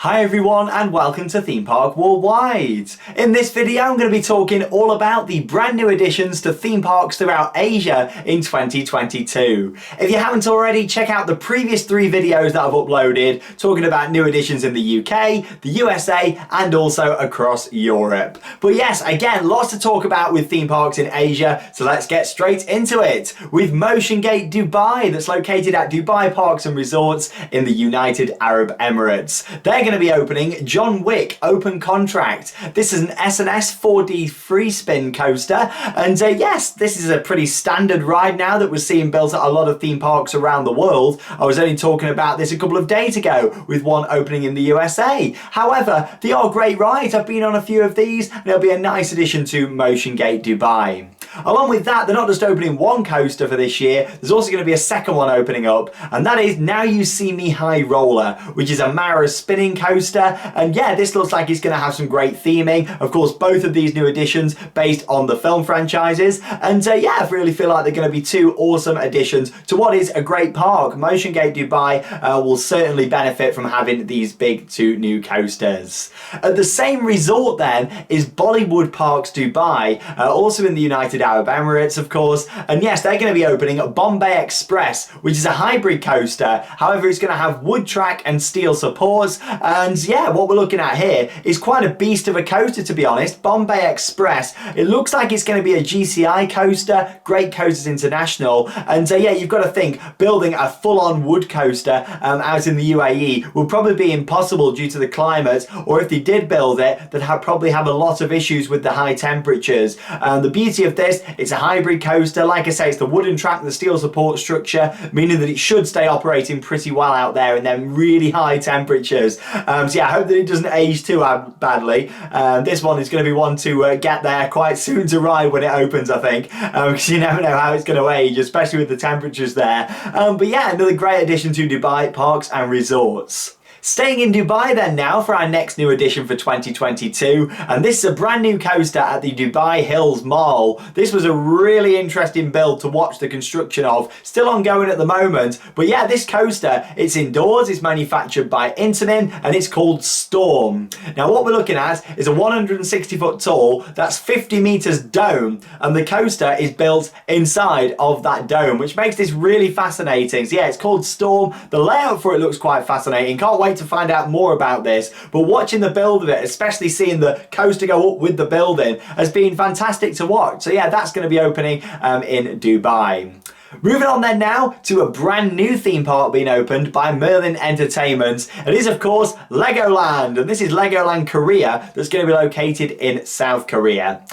Hi everyone and welcome to Theme Park Worldwide. In this video I'm going to be talking all about the brand new additions to theme parks throughout Asia in 2022. If you haven't already, check out the previous 3 videos that I've uploaded talking about new additions in the UK, the USA and also across Europe. But yes, again, lots to talk about with theme parks in Asia, so let's get straight into it with Motion Gate Dubai, that's located at Dubai Parks and Resorts in the United Arab Emirates. They're going to be opening John Wick Open Contract. This is an S&S 4D free spin coaster, and yes, this is a pretty standard ride now that we're seeing built at a lot of theme parks around the world. I was only talking about this a couple of days ago with one opening in the USA. However, they are great rides. I've been on a few of these and it'll be a nice addition to Motion Gate Dubai. Along with that, they're not just opening one coaster for this year, there's also going to be a second one opening up, and that is Now You See Me High Roller, which is a Mara spinning coaster. And yeah, this looks like it's going to have some great theming. Of course, both of these new additions based on the film franchises, and yeah, I really feel like they're going to be 2 awesome additions to what is a great park. Motion Gate Dubai will certainly benefit from having these big 2 new coasters. At the same resort then is Bollywood Parks Dubai, also in the United Arab Emirates, of course, and yes, they're going to be opening Bombay Express, which is a hybrid coaster. However, it's going to have wood track and steel supports, and yeah, what we're looking at here is quite a beast of a coaster, to be honest. Bombay Express, it looks like it's going to be a GCI coaster, Great Coasters International, and yeah, you've got to think building a full-on wood coaster out in the UAE will probably be impossible due to the climate, or if they did build it, they'd probably have a lot of issues with the high temperatures. The beauty of this, it's a hybrid coaster. Like I say, it's the wooden track, the steel support structure, meaning that it should stay operating pretty well out there in them really high temperatures. So yeah, I hope that it doesn't age too badly. This one is going to be one to get there quite soon to ride when it opens, I think, because you never know how it's going to age, especially with the temperatures there. But yeah, another great addition to Dubai Parks and Resorts. Staying in Dubai then now for our next new addition for 2022, and this is a brand new coaster at the Dubai Hills Mall. This was a really interesting build to watch the construction of, still ongoing at the moment, but yeah, this coaster, it's indoors, it's manufactured by Intamin, and it's called Storm. Now what we're looking at is a 160 foot tall, that's 50 meters dome, and the coaster is built inside of that dome, which makes this really fascinating. So yeah, it's called Storm. The layout for it looks quite fascinating. Can't wait to find out more about this, but watching the build of it, especially seeing the coaster go up with the building, has been fantastic to watch. So yeah, that's going to be opening in Dubai. Moving on then now to a brand new theme park being opened by Merlin Entertainments. It is of course Legoland, and this is Legoland Korea that's going to be located in South Korea.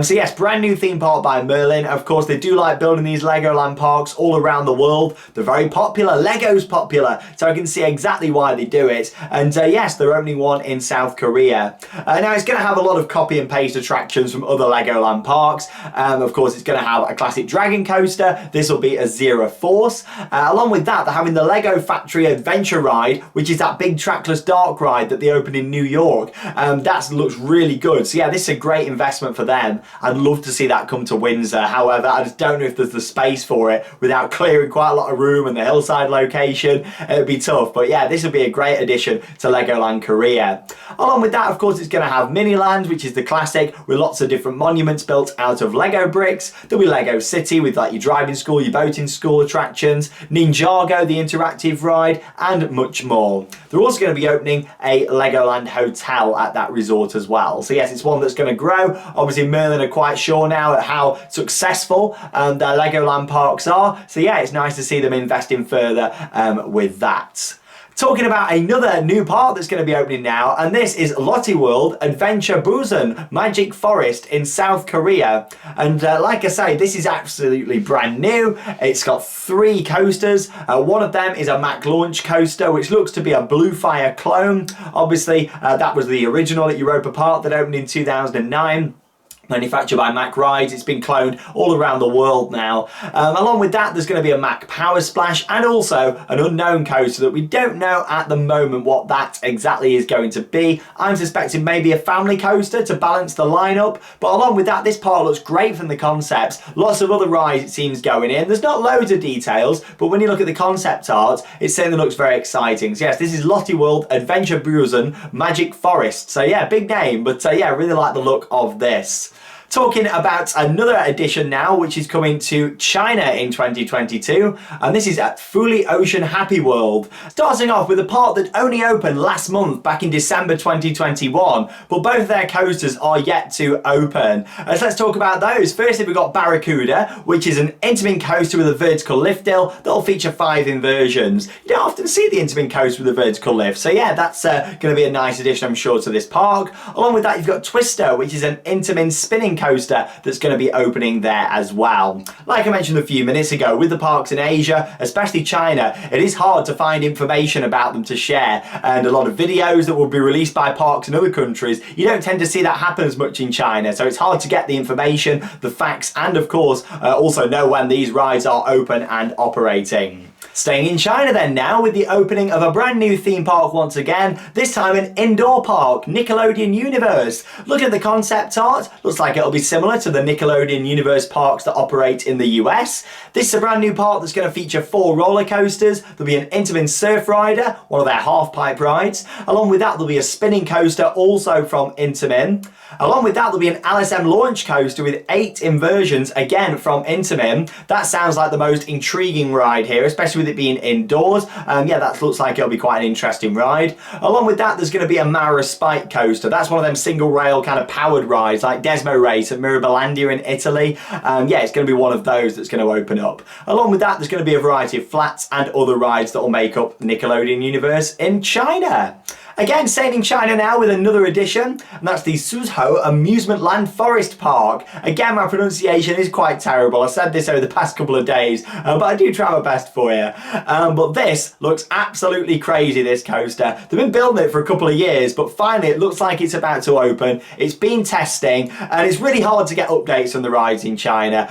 So yes, brand new theme park by Merlin. Of course, they do like building these Legoland parks all around the world. They're very popular. Lego's popular, so I can see exactly why they do it. And yes, they're opening one in South Korea. Now it's going to have a lot of copy and paste attractions from other Legoland parks. Of course, it's going to have a classic dragon coaster. This will be a Zero Force. Along with that, they're having the Lego Factory Adventure Ride, which is that big trackless dark ride that they opened in New York. That looks really good. So yeah, this is a great investment for them. I'd love to see that come to Windsor. However, I just don't know if there's the space for it without clearing quite a lot of room, and the hillside location, it'd be tough. But yeah, this would be a great addition to Legoland Korea. Along with that, of course, it's going to have Miniland, which is the classic with lots of different monuments built out of Lego bricks. There'll be Lego City with like your driving school, your boating school attractions, Ninjago, the interactive ride, and much more. They're also going to be opening a Legoland hotel at that resort as well. So yes, it's one that's going to grow. Obviously, Merlin are quite sure now at how successful their Legoland parks are. So yeah, it's nice to see them investing further with that. Talking about another new park that's going to be opening now, and this is Lotte World Adventure Busan Magic Forest in South Korea. And like I say, this is absolutely brand new. It's got 3 coasters. One of them is a Mack Launch coaster, which looks to be a Blue Fire clone. Obviously, that was the original at Europa Park that opened in 2009. manufactured by Mack Rides. It's been cloned all around the world now. Along with that, there's going to be a Mack Power Splash and also an unknown coaster that we don't know at the moment what that exactly is going to be. I'm suspecting maybe a family coaster to balance the lineup, but along with that, this part looks great from the concepts. Lots of other rides it seems going in. There's not loads of details, but when you look at the concept art, it certainly looks very exciting. So yes, this is Lotte World Adventure Busen Magic Forest. So yeah, big name, but yeah, I really like the look of this. Talking about another edition now, which is coming to China in 2022, and this is at Fuli Ocean Happy World. Starting off with a park that only opened last month, back in December 2021, but both their coasters are yet to open. So let's talk about those. Firstly, we've got Barracuda, which is an Intamin coaster with a vertical lift hill that'll feature 5 inversions. You don't often see the Intamin coaster with a vertical lift, so yeah, that's going to be a nice addition, I'm sure, to this park. Along with that, you've got Twister, which is an Intamin spinning coaster that's going to be opening there as well. Like I mentioned a few minutes ago, with the parks in Asia, especially China, it is hard to find information about them to share, and a lot of videos that will be released by parks in other countries, you don't tend to see that happen as much in China, so it's hard to get the information, the facts, and of course also know when these rides are open and operating. Staying in China then now, with the opening of a brand new theme park once again, this time an indoor park, Nickelodeon Universe. Looking at the concept art, looks like it'll be similar to the Nickelodeon Universe parks that operate in the US. This is a brand new park that's going to feature 4 roller coasters. There'll be an Intamin Surf Rider, one of their half-pipe rides. Along with that, there'll be a spinning coaster also from Intamin. Along with that, there'll be an LSM launch coaster with 8 inversions, again from Intamin. That sounds like the most intriguing ride here, especially with it being indoors. Yeah, that looks like it'll be quite an interesting ride. Along with that, there's going to be a Mara Spike coaster. That's one of them single rail kind of powered rides like Desmo Race at Mirabilandia in Italy. Yeah, it's going to be one of those that's going to open up. Along with that, there's going to be a variety of flats and other rides that will make up the Nickelodeon Universe in China. Again, staying in China now with another addition, and that's the Suzhou Amusement Land Forest Park. Again, my pronunciation is quite terrible. I said this over the past couple of days, but I do try my best for you. But this looks absolutely crazy, this coaster. They've been building it for a couple of years, but finally it looks like it's about to open. It's been testing, and it's really hard to get updates on the rides in China.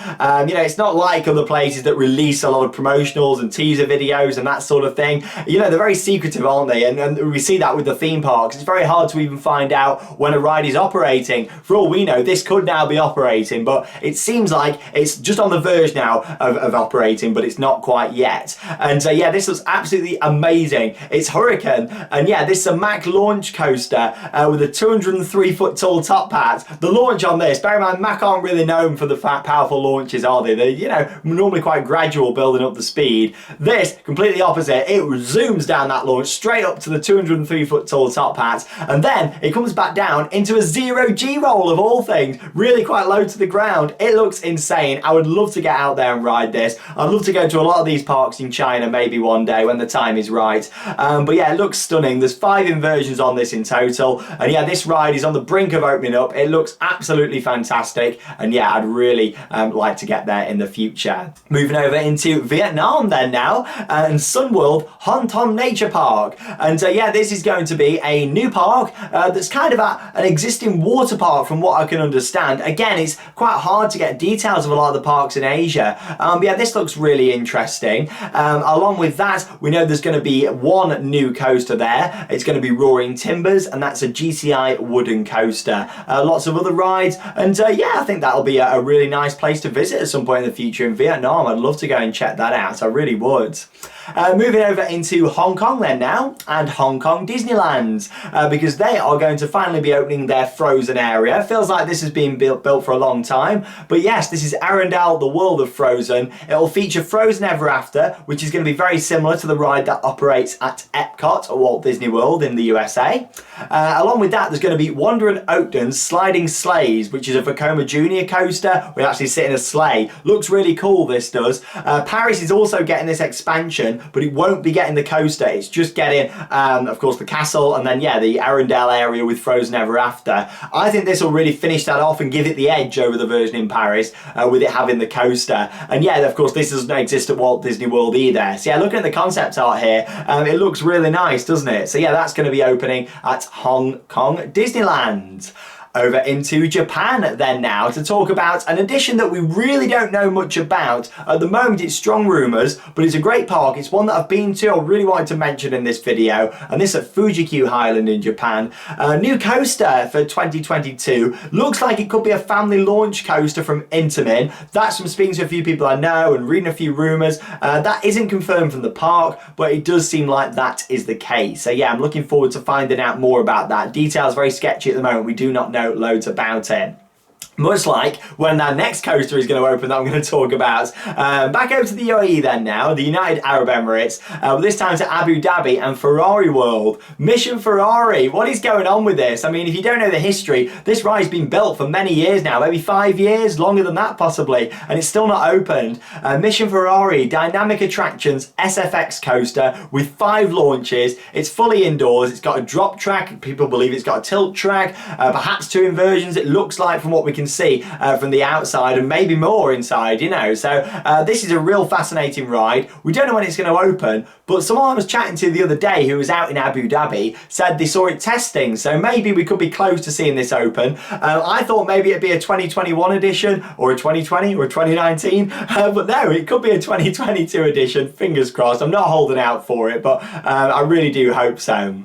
You know, it's not like other places that release a lot of promotionals and teaser videos and that sort of thing. You know, they're very secretive, aren't they? And we see that with the theme parks. It's very hard to even find out when a ride is operating. For all we know, this could now be operating, but it seems like it's just on the verge now of operating, but it's not quite yet. And yeah, this looks absolutely amazing. It's Hurricane, and yeah, this is a Mack launch coaster with a 203-foot tall top hat. The launch on this, bear in mind, Mack aren't really known for the powerful launches, are they? They're, you know, normally quite gradual, building up the speed. This, completely opposite, it zooms down that launch straight up to the 203-foot tall top hat, and then it comes back down into a 0G roll of all things, really quite low to the ground. It looks insane. I would love to get out there and ride this. I'd love to go to a lot of these parks in China maybe one day when the time is right. But yeah, it looks stunning. There's 5 inversions on this in total, and yeah, this ride is on the brink of opening up. It looks absolutely fantastic, and yeah, I'd really like to get there in the future. Moving over into Vietnam then now, and Sun World Hon Thom Nature Park, and yeah, this is going to be a new park that's kind of an existing water park from what I can understand. Again, it's quite hard to get details of a lot of the parks in Asia. Yeah, this looks really interesting. Along with that, we know there's going to be one new coaster there. It's going to be Roaring Timbers, and that's a GCI wooden coaster. Lots of other rides, and yeah, I think that'll be a really nice place to visit at some point in the future in Vietnam. I'd love to go and check that out. I really would. Moving over into Hong Kong then now, and Hong Kong Disneyland, because they are going to finally be opening their Frozen area. It feels like this has been built for a long time, but yes, this is Arendelle, the world of Frozen. It will feature Frozen Ever After, which is going to be very similar to the ride that operates at Epcot or Walt Disney World in the USA. Along with that, there's going to be Wonder and Oakden's Sliding Sleighs, which is a Vekoma Junior coaster. We actually sit in a sleigh. Looks really cool, this does. Paris is also getting this expansion, but it won't be getting the coaster. It's just getting, of course, the castle, and then, yeah, the Arendelle area with Frozen Ever After. I think this will really finish that off and give it the edge over the version in Paris, with it having the coaster. And yeah, of course, this doesn't exist at Walt Disney World either. So yeah, looking at the concept art here, it looks really nice, doesn't it? So yeah, that's going to be opening at Hong Kong Disneyland. over into Japan then now to talk about an addition that we really don't know much about. At the moment it's strong rumours, but it's a great park. It's one that I've been to, I really wanted to mention in this video, and this at Fuji-Q Highland in Japan. A new coaster for 2022. Looks like it could be a family launch coaster from Intamin. That's from speaking to a few people I know and reading a few rumours. That isn't confirmed from the park, but it does seem like that is the case. So yeah, I'm looking forward to finding out more about that. Details very sketchy at the moment. We do not know loads about it. Much like when that next coaster is going to open that I'm going to talk about. Back over to the UAE then now, the United Arab Emirates, but this time to Abu Dhabi and Ferrari World. Mission Ferrari, what is going on with this? I mean, if you don't know the history, this ride's been built for many years now, maybe 5 years, longer than that possibly, and it's still not opened. Mission Ferrari, dynamic attractions, SFX coaster with 5 launches. It's fully indoors, it's got a drop track, people believe it's got a tilt track, perhaps 2 inversions it looks like from what we can see from the outside, and maybe more inside, you know. So this is a real fascinating ride. We don't know when it's going to open, but someone I was chatting to the other day who was out in Abu Dhabi said they saw it testing, so maybe we could be close to seeing this open. I thought maybe it'd be a 2021 edition or a 2020 or a 2019, but no, it could be a 2022 edition. Fingers crossed. I'm not holding out for it, but I really do hope so.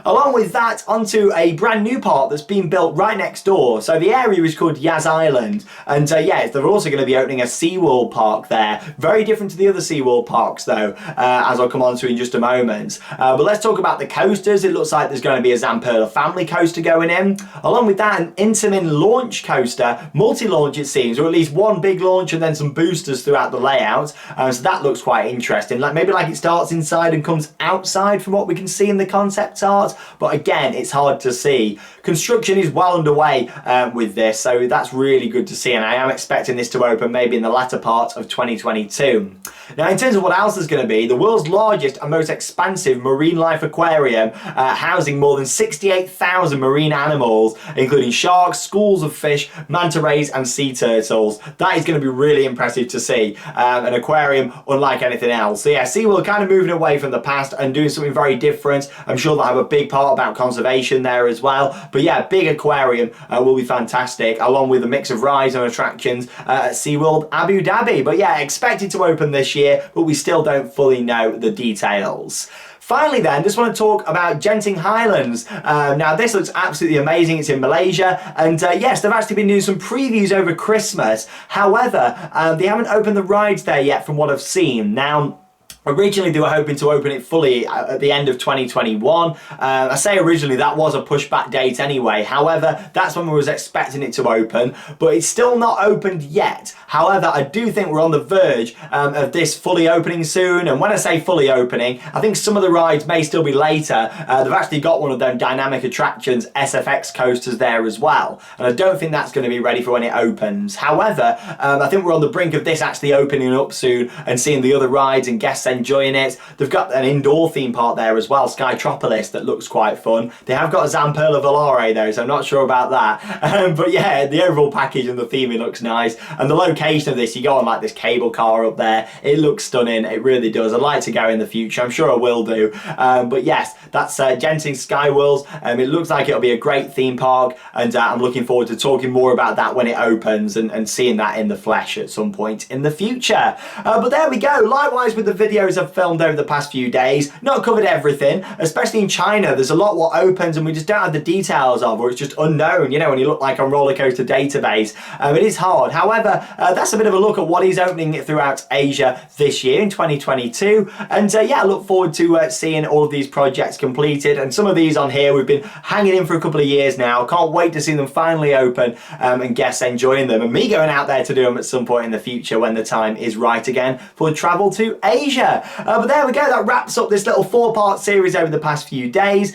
Along with that, onto a brand new park that's been built right next door. So the area is called Yas Island, and yeah, they're also going to be opening a SeaWorld park there. Very different to the other SeaWorld parks though, as I'll come on to in just a moment. But let's talk about the coasters. It looks like there's going to be a Zamperla family coaster going in. Along with that, an Intamin launch coaster, multi-launch it seems, or at least one big launch and then some boosters throughout the layout. So that looks quite interesting. Like maybe like it starts inside and comes outside from what we can see in the concept art, but again, it's hard to see. Construction is well underway with this, so that's really good to see, and I am expecting this to open maybe in the latter part of 2022. Now, in terms of what else is going to be, the world's largest and most expansive marine life aquarium, housing more than 68,000 marine animals, including sharks, schools of fish, manta rays and sea turtles. That is going to be really impressive to see, an aquarium unlike anything else. So yeah, SeaWorld kind of moving away from the past and doing something very different. I'm sure they'll have a big part about conservation there as well, but yeah, big aquarium will be fantastic, along with a mix of rides and attractions at SeaWorld Abu Dhabi. But yeah, expected to open this year, but we still don't fully know the details. Finally then, just want to talk about Genting Highlands. Now this looks absolutely amazing. It's in Malaysia, and yes, they've actually been doing some previews over Christmas. However, they haven't opened the rides there yet from what I've seen. Now, originally they were hoping to open it fully at the end of 2021. I say originally, that was a pushback date anyway. However, that's when we was expecting it to open, but it's still not opened yet. However, I do think we're on the verge of this fully opening soon, and when I say fully opening, I think some of the rides may still be later. They've actually got one of them dynamic attractions SFX coasters there as well, and I don't think that's going to be ready for when it opens. However, I think we're on the brink of this actually opening up soon and seeing the other rides and guests enjoying it. They've got an indoor theme park there as well, Skytropolis, that looks quite fun. They have got a Zamperla Volare though, so I'm not sure about that. But yeah, the overall package and the theming looks nice, and the location of this, you go on like this cable car up there, it looks stunning, it really does. I'd like to go in the future, I'm sure I will do. But yes, that's Genting Skyworlds. It looks like it'll be a great theme park, and I'm looking forward to talking more about that when it opens and seeing that in the flesh at some point in the future. But there we go. Likewise with the videos I've filmed over the past few days, not covered everything, especially in China. There's a lot what opens and we just don't have the details of, or it's just unknown, you know, when you look like on Rollercoaster Database. It is hard. However, that's a bit of a look at what is opening throughout Asia this year in 2022, and yeah, I look forward to seeing all of these projects completed, and some of these on here we've been hanging in for a couple of years now. Can't wait to see them finally open and guests enjoying them, and me going out there to do them at some point in the future when the time is right again for travel to Asia. But there we go, that wraps up this little 4-part series over the past few days,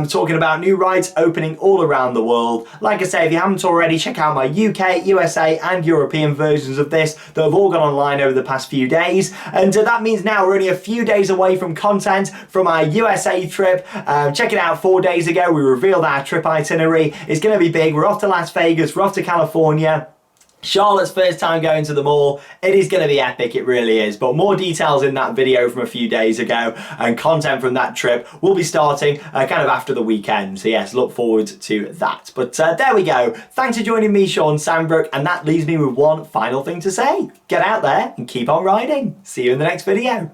talking about new rides opening all around the world. Like I say, if you haven't already, check out my UK, USA and European versions of this that have all gone online over the past few days, and that means now we're only a few days away from content from our USA trip. Check it out, 4 days ago we revealed our trip itinerary. It's going to be big. We're off to Las Vegas, we're off to California, Charlotte's first time going to the mall. It is going to be epic, it really is. But more details in that video from a few days ago, and content from that trip will be starting kind of after the weekend. So yes, look forward to that. But there we go. Thanks for joining me, Sean Sandbrook, and that leaves me with one final thing to say. Get out there and keep on riding. See you in the next video.